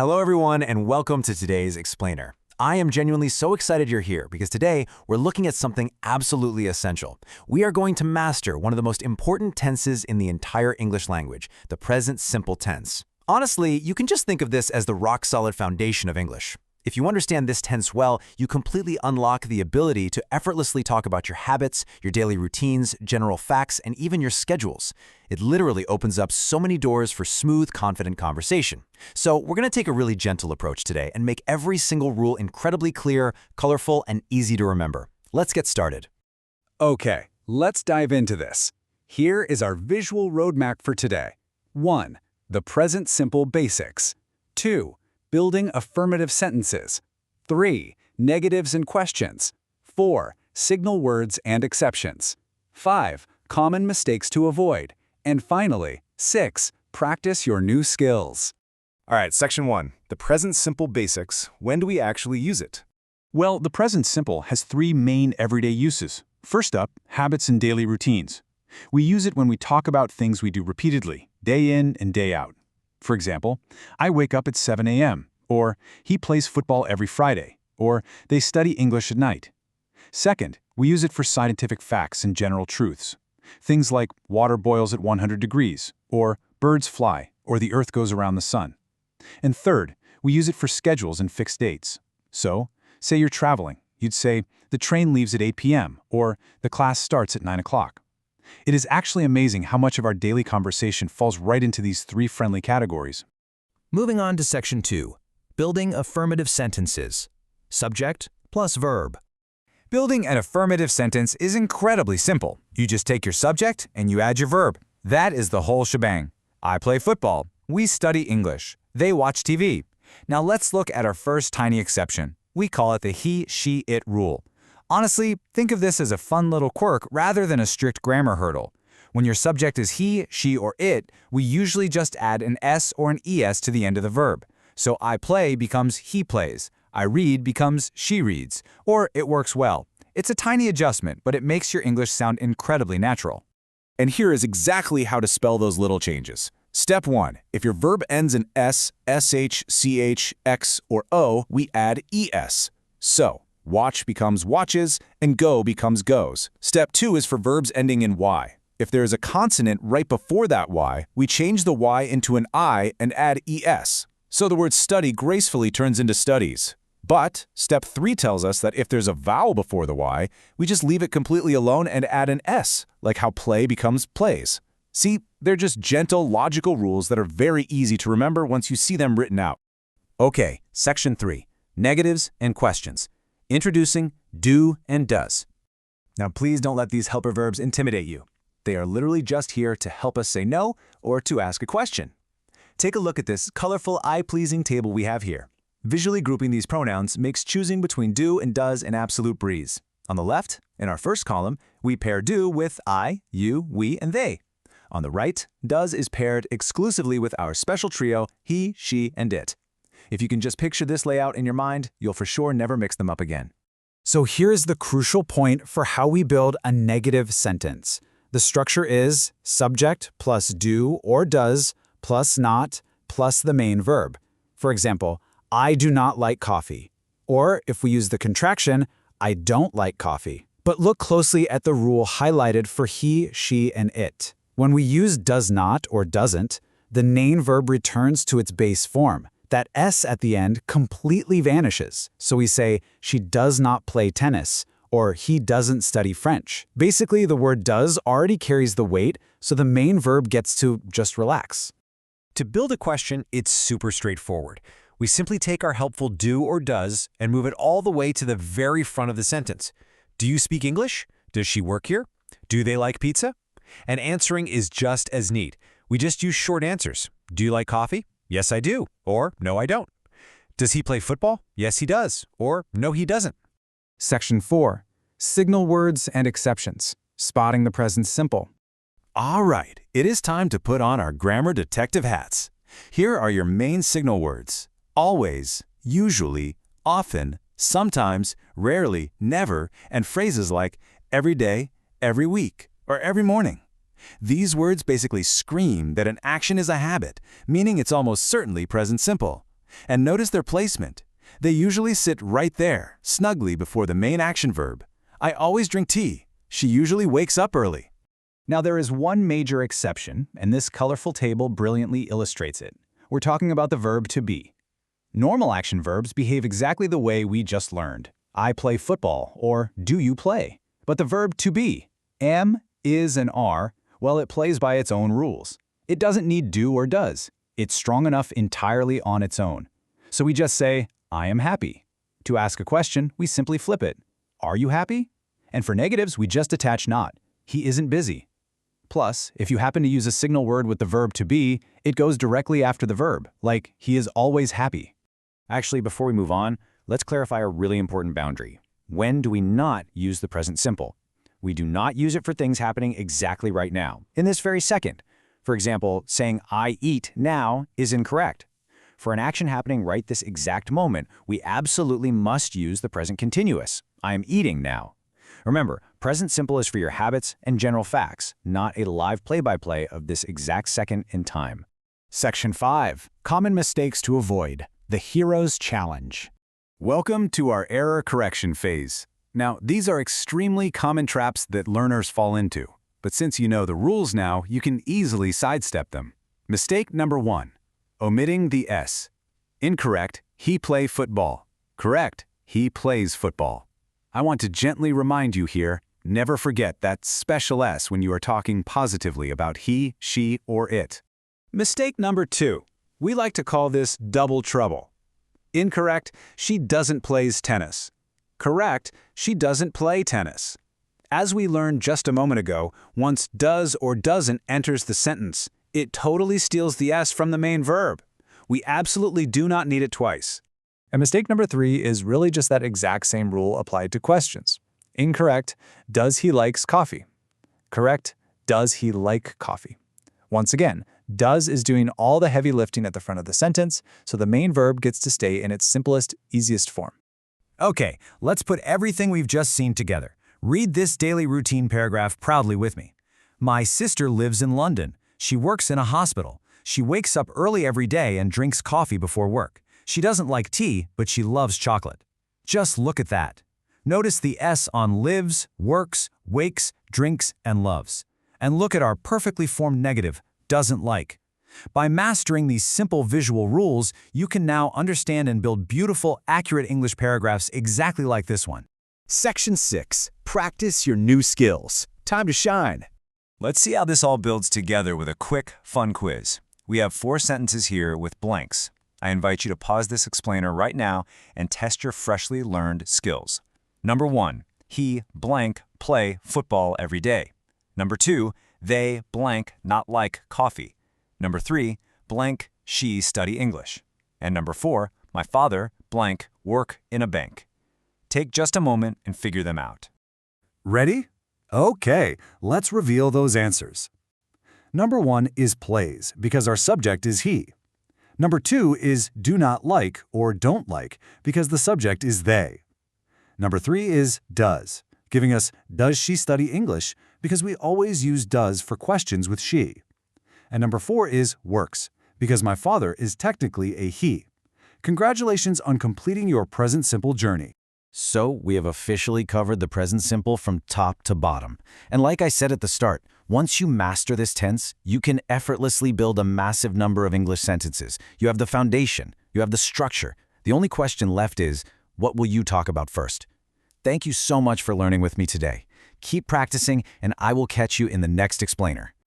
Hello everyone and welcome to today's Explainer. I am genuinely so excited you're here because today we're looking at something absolutely essential. We are going to master one of the most important tenses in the entire English language, the present simple tense. Honestly, you can just think of this as the rock-solid foundation of English. If you understand this tense well, you completely unlock the ability to effortlessly talk about your habits, your daily routines, general facts, and even your schedules. It literally opens up so many doors for smooth, confident conversation. So we're going to take a really gentle approach today and make every single rule incredibly clear, colorful, and easy to remember. Let's get started. Okay, let's dive into this. Here is our visual roadmap for today. 1. The present simple basics. 2. Building affirmative sentences. 3. Negatives and questions. 4. Signal words and exceptions. 5. Common mistakes to avoid. And finally, 6. Practice your new skills. All right, section 1. The present simple basics. When do we actually use it? Well, the present simple has three main everyday uses. First up, habits and daily routines. We use it when we talk about things we do repeatedly, day in and day out. For example, I wake up at 7 a.m., or he plays football every Friday, or they study English at night. Second, we use it for scientific facts and general truths. Things like water boils at 100 degrees, or birds fly, or the earth goes around the sun. And third, we use it for schedules and fixed dates. So, say you're traveling, you'd say, the train leaves at 8 p.m., or the class starts at 9 o'clock. It is actually amazing how much of our daily conversation falls right into these three friendly categories. Moving on to section 2, building affirmative sentences. Subject plus verb. Building an affirmative sentence is incredibly simple. You just take your subject and you add your verb. That is the whole shebang. I play football. We study English. They watch TV. Now let's look at our first tiny exception. We call it the he, she, it rule. Honestly, think of this as a fun little quirk rather than a strict grammar hurdle. When your subject is he, she, or it, we usually just add an s or an es to the end of the verb. So I play becomes he plays, I read becomes she reads, or it works well. It's a tiny adjustment, but it makes your English sound incredibly natural. And here is exactly how to spell those little changes. Step 1. If your verb ends in s, sh, ch, x, or o, we add es. So, watch becomes watches, and go becomes goes. Step 2 is for verbs ending in y. If there is a consonant right before that y, we change the y into an I and add es. So the word study gracefully turns into studies. But step 3 tells us that if there's a vowel before the y, we just leave it completely alone and add an s, like how play becomes plays. See, they're just gentle, logical rules that are very easy to remember once you see them written out. Okay, section 3, negatives and questions. Introducing do and does. Now please don't let these helper verbs intimidate you. They are literally just here to help us say no or to ask a question. Take a look at this colorful, eye-pleasing table we have here. Visually grouping these pronouns makes choosing between do and does an absolute breeze. On the left, in our first column, we pair do with I, you, we, and they. On the right, does is paired exclusively with our special trio, he, she, and it. If you can just picture this layout in your mind, you'll for sure never mix them up again. So here's the crucial point for how we build a negative sentence. The structure is subject plus do or does plus not plus the main verb. For example, I do not like coffee. Or if we use the contraction, I don't like coffee. But look closely at the rule highlighted for he, she, and it. When we use does not or doesn't, the main verb returns to its base form. That s at the end completely vanishes. So we say, she does not play tennis, or he doesn't study French. Basically, the word does already carries the weight, so the main verb gets to just relax. To build a question, it's super straightforward. We simply take our helpful do or does and move it all the way to the very front of the sentence. Do you speak English? Does she work here? Do they like pizza? And answering is just as neat. We just use short answers. Do you like coffee? Yes, I do. Or no, I don't. Does he play football? Yes, he does. Or no, he doesn't. Section 4. Signal words and exceptions. Spotting the present simple. All right, it is time to put on our grammar detective hats. Here are your main signal words. Always, usually, often, sometimes, rarely, never, and phrases like every day, every week, or every morning. These words basically scream that an action is a habit, meaning it's almost certainly present simple. And notice their placement. They usually sit right there, snugly before the main action verb. I always drink tea. She usually wakes up early. Now there is one major exception, and this colorful table brilliantly illustrates it. We're talking about the verb to be. Normal action verbs behave exactly the way we just learned. I play football, or do you play? But the verb to be, am, is, and are, well, it plays by its own rules. It doesn't need do or does. It's strong enough entirely on its own. So we just say, I am happy. To ask a question, we simply flip it. Are you happy? And for negatives, we just attach not. He isn't busy. Plus, if you happen to use a signal word with the verb to be, it goes directly after the verb, like he is always happy. Actually, before we move on, let's clarify a really important boundary. When do we not use the present simple? We do not use it for things happening exactly right now, in this very second. For example, saying I eat now is incorrect. For an action happening right this exact moment, we absolutely must use the present continuous. I am eating now. Remember, present simple is for your habits and general facts, not a live play-by-play of this exact second in time. Section 5. Common mistakes to avoid. The Hero's Challenge. Welcome to our error correction phase. Now, these are extremely common traps that learners fall into. But since you know the rules now, you can easily sidestep them. Mistake number 1. Omitting the S. Incorrect, he play football. Correct, he plays football. I want to gently remind you here, never forget that special S when you are talking positively about he, she, or it. Mistake number 2. We like to call this double trouble. Incorrect, she doesn't plays tennis. Correct, she doesn't play tennis. As we learned just a moment ago, once does or doesn't enters the sentence, it totally steals the S from the main verb. We absolutely do not need it twice. And mistake number 3 is really just that exact same rule applied to questions. Incorrect, does he likes coffee? Correct, does he like coffee? Once again, does is doing all the heavy lifting at the front of the sentence, so the main verb gets to stay in its simplest, easiest form. Okay, let's put everything we've just seen together. Read this daily routine paragraph proudly with me. My sister lives in London. She works in a hospital. She wakes up early every day and drinks coffee before work. She doesn't like tea, but she loves chocolate. Just look at that. Notice the S on lives, works, wakes, drinks, and loves. And look at our perfectly formed negative, doesn't like. By mastering these simple visual rules, you can now understand and build beautiful, accurate English paragraphs exactly like this one. Section 6. Practice your new skills. Time to shine. Let's see how this all builds together with a quick, fun quiz. We have 4 sentences here with blanks. I invite you to pause this explainer right now and test your freshly learned skills. Number 1, he blank play football every day. Number 2, they blank not like coffee. Number 3, blank she study English. And number 4, my father blank work in a bank. Take just a moment and figure them out. Ready? Okay, let's reveal those answers. Number 1 is plays, because our subject is he. Number 2 is do not like or don't like, because the subject is they. Number 3 is does, giving us does she study English, because we always use does for questions with she. And number 4 is works, because my father is technically a he. Congratulations on completing your present simple journey. So we have officially covered the present simple from top to bottom. And like I said at the start, once you master this tense, you can effortlessly build a massive number of English sentences. You have the foundation, you have the structure. The only question left is, what will you talk about first? Thank you so much for learning with me today. Keep practicing, and I will catch you in the next explainer.